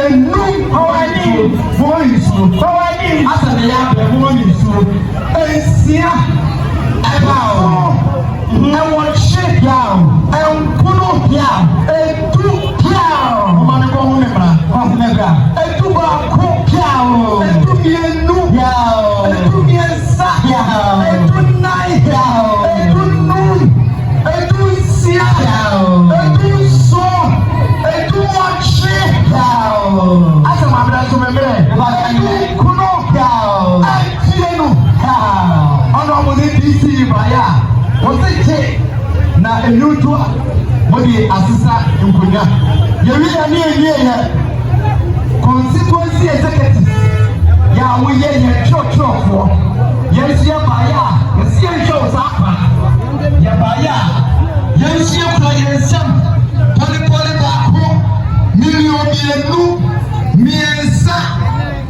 enum hawani voice hawani asana ya be voice ensia ebao ewoche yao enkuno yao etu yao mama ko hunebra hunebra etu ba ko yao etu mienu yao etu miensa yao etu nai yao etu nun etu sia yao etu so etu wache yao asa mabra so membre ba etu kuno yao atienu yao ono mo ni DC baya wose na enyutua modi asisa nkunya yewi ya ni enye constituency executive ya wuye ye chofo yensia baya yensia show sapa ya baya yensia kwa yensam pole ba ko milionu miensa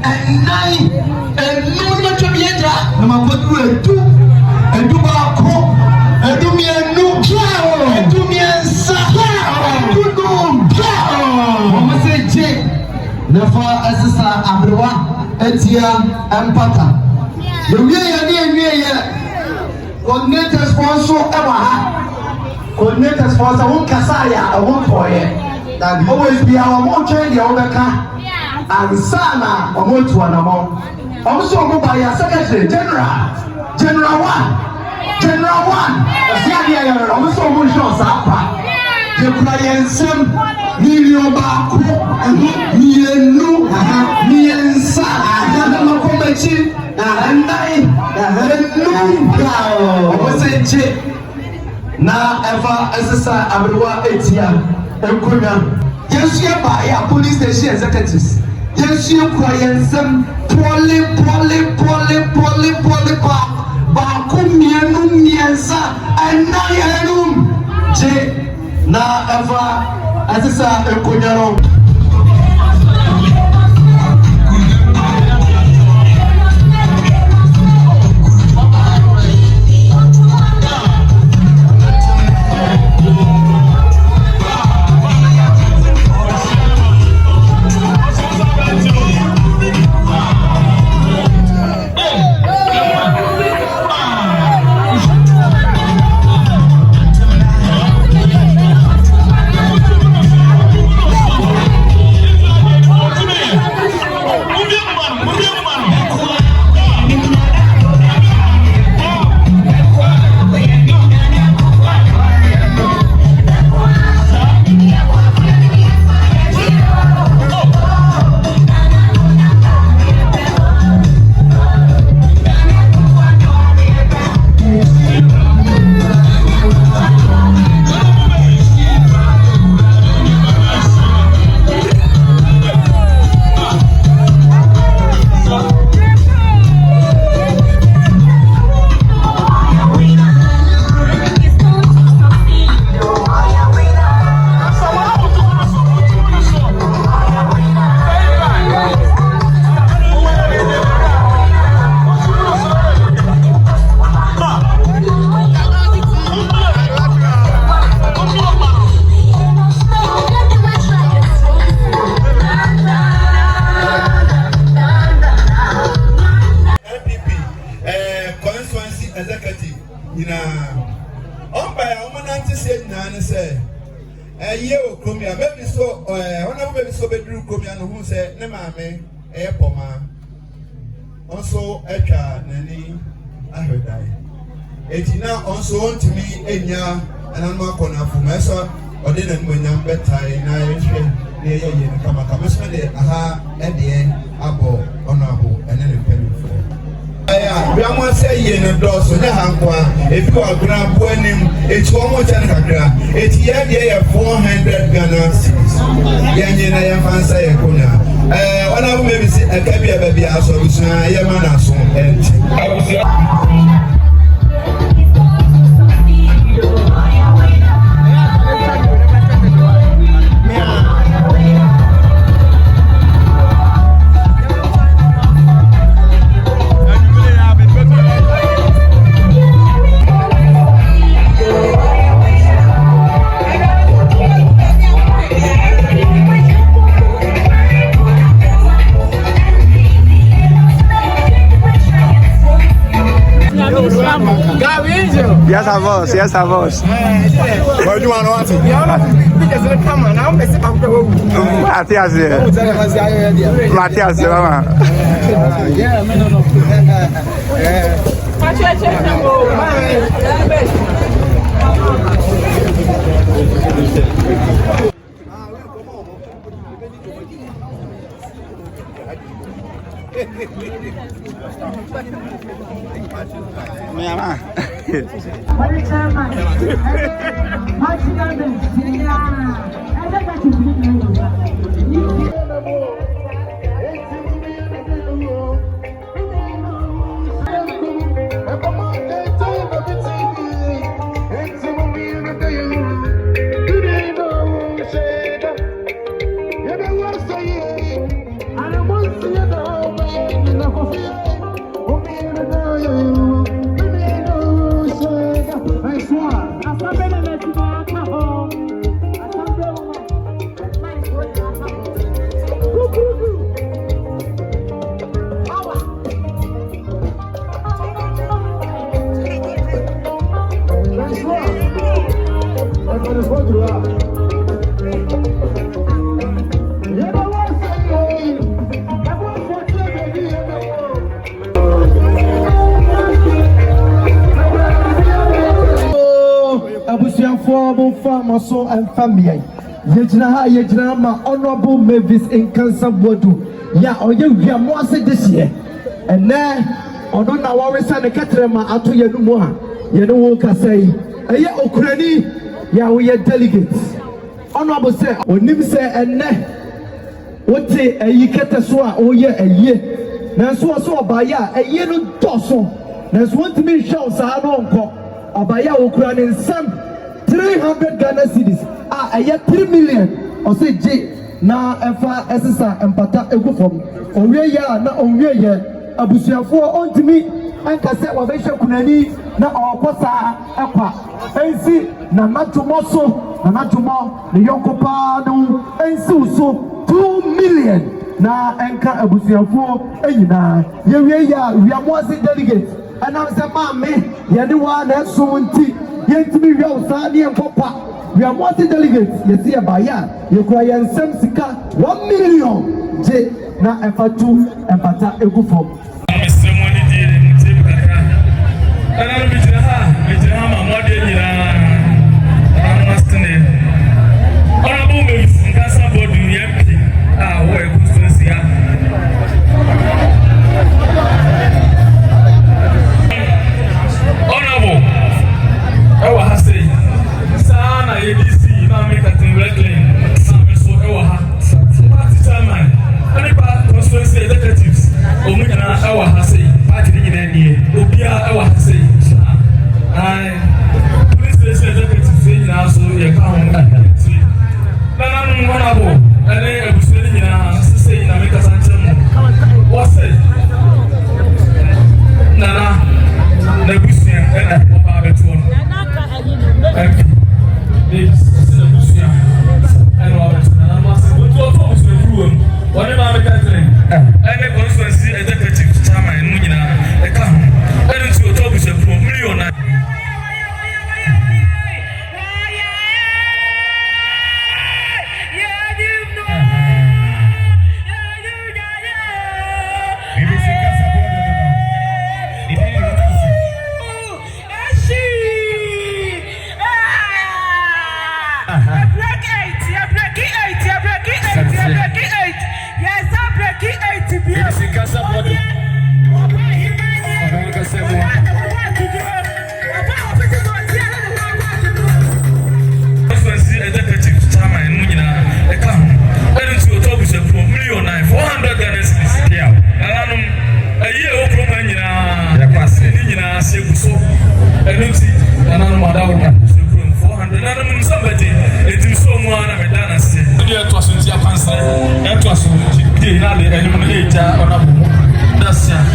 enai enu no tobieja na makodu edu ba ko edu mienu kiao edu miensa edu no kiao omoseje nafa asisa abrewa etia empata yewie ye coordinator sponsor ewa ha coordinator sponsor won kasaya won toye that always be our mo train the obeka ansana omotu anamo omoso mo ba ya secretary general 1 ya ya omoso mo show sapa the client million ba ko mienu miensa na makomechi na ndai na enu gao omoseje na eva asisa abrewa etia enkunya yesu ye ba ya police station executives yesu ye kwa yensem pole ba ko mienu miensa ndai enu je na eva asisa enkunya no also etwa nani ahwedai etina also ntimi enya ananma akona fumesa ode na nwanyam betai na yehwe na yeye kama so de aha ede abo onabo ene ne pemifo aya bia mo say ye no do so ne hankwa efi wa gra bo anim eti wo mo chan kakra eti ye de 400 Ghana cedis yenye na ya fansa ye konya ona bu mebi si akabia baby aso bisuna ye mana so enti Yes, I was. Yes, I was. Where do you want to watch it? Matthias, Mama. Yeah, no. So and family. Yejina ma Honorable Mavis Nkansah-Boadu. Ya oye Wiamoase this year. And now, on our side, the Catrama Atu Yanumoha. Yanu can say, Aya Ukraini, ya we are delegates. Honorable say, when him say, and ne, what say a yiketa swa, oh yeah, a year. Nanso by ya, a year no dosso. There's one to me shows our uncle. Abaya Ukrainian son. 300 Ghana cedis. I get 3 million. Or say J. Now, Efa Essa and Pata Ego from Onwe ya na Onwe ya Abusiafo on to me. And Kase Wavesha Kunani na Okosa Epa. Ensi na Natumoso, na Natumo, the Yokopa, no, Ensu so 2 million. Na Enka Abusiafo, Ena. Ya Wiamoase delegate. And I'm saying, Mammy, you're the one that's so tea. Yet me real Sadi and Papa. We are multi delegates. You see a buyer. You cry and Semsika 1 million. J. Na F2 and Pata Ego from. Honorable Mavis Nkansah-Boadu ADC, now make a thing Reckling, so our party chairman, and the constituency executives, or make an hour has a party in any, Obia our has a police station executives saying now, so you can't see. None honorable, and then I was saying, I make a sanction. What's it? Nana, Nebusian, and Babaton. This is a Lucia and Robert. And I'm asking what you are to room. Whatever I'm catering, and the constituency executive chairman in Munina, a come. I don't see a top is a million.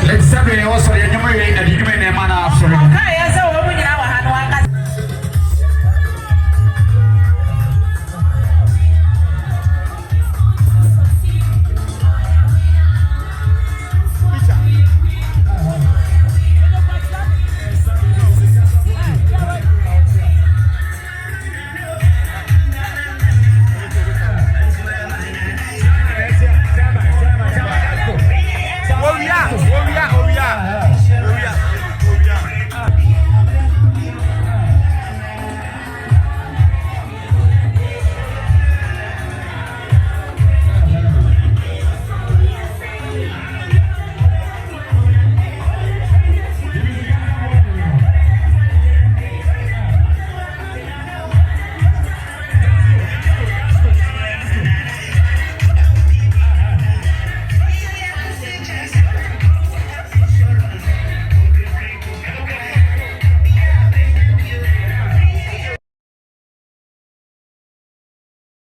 Exactly, also, you're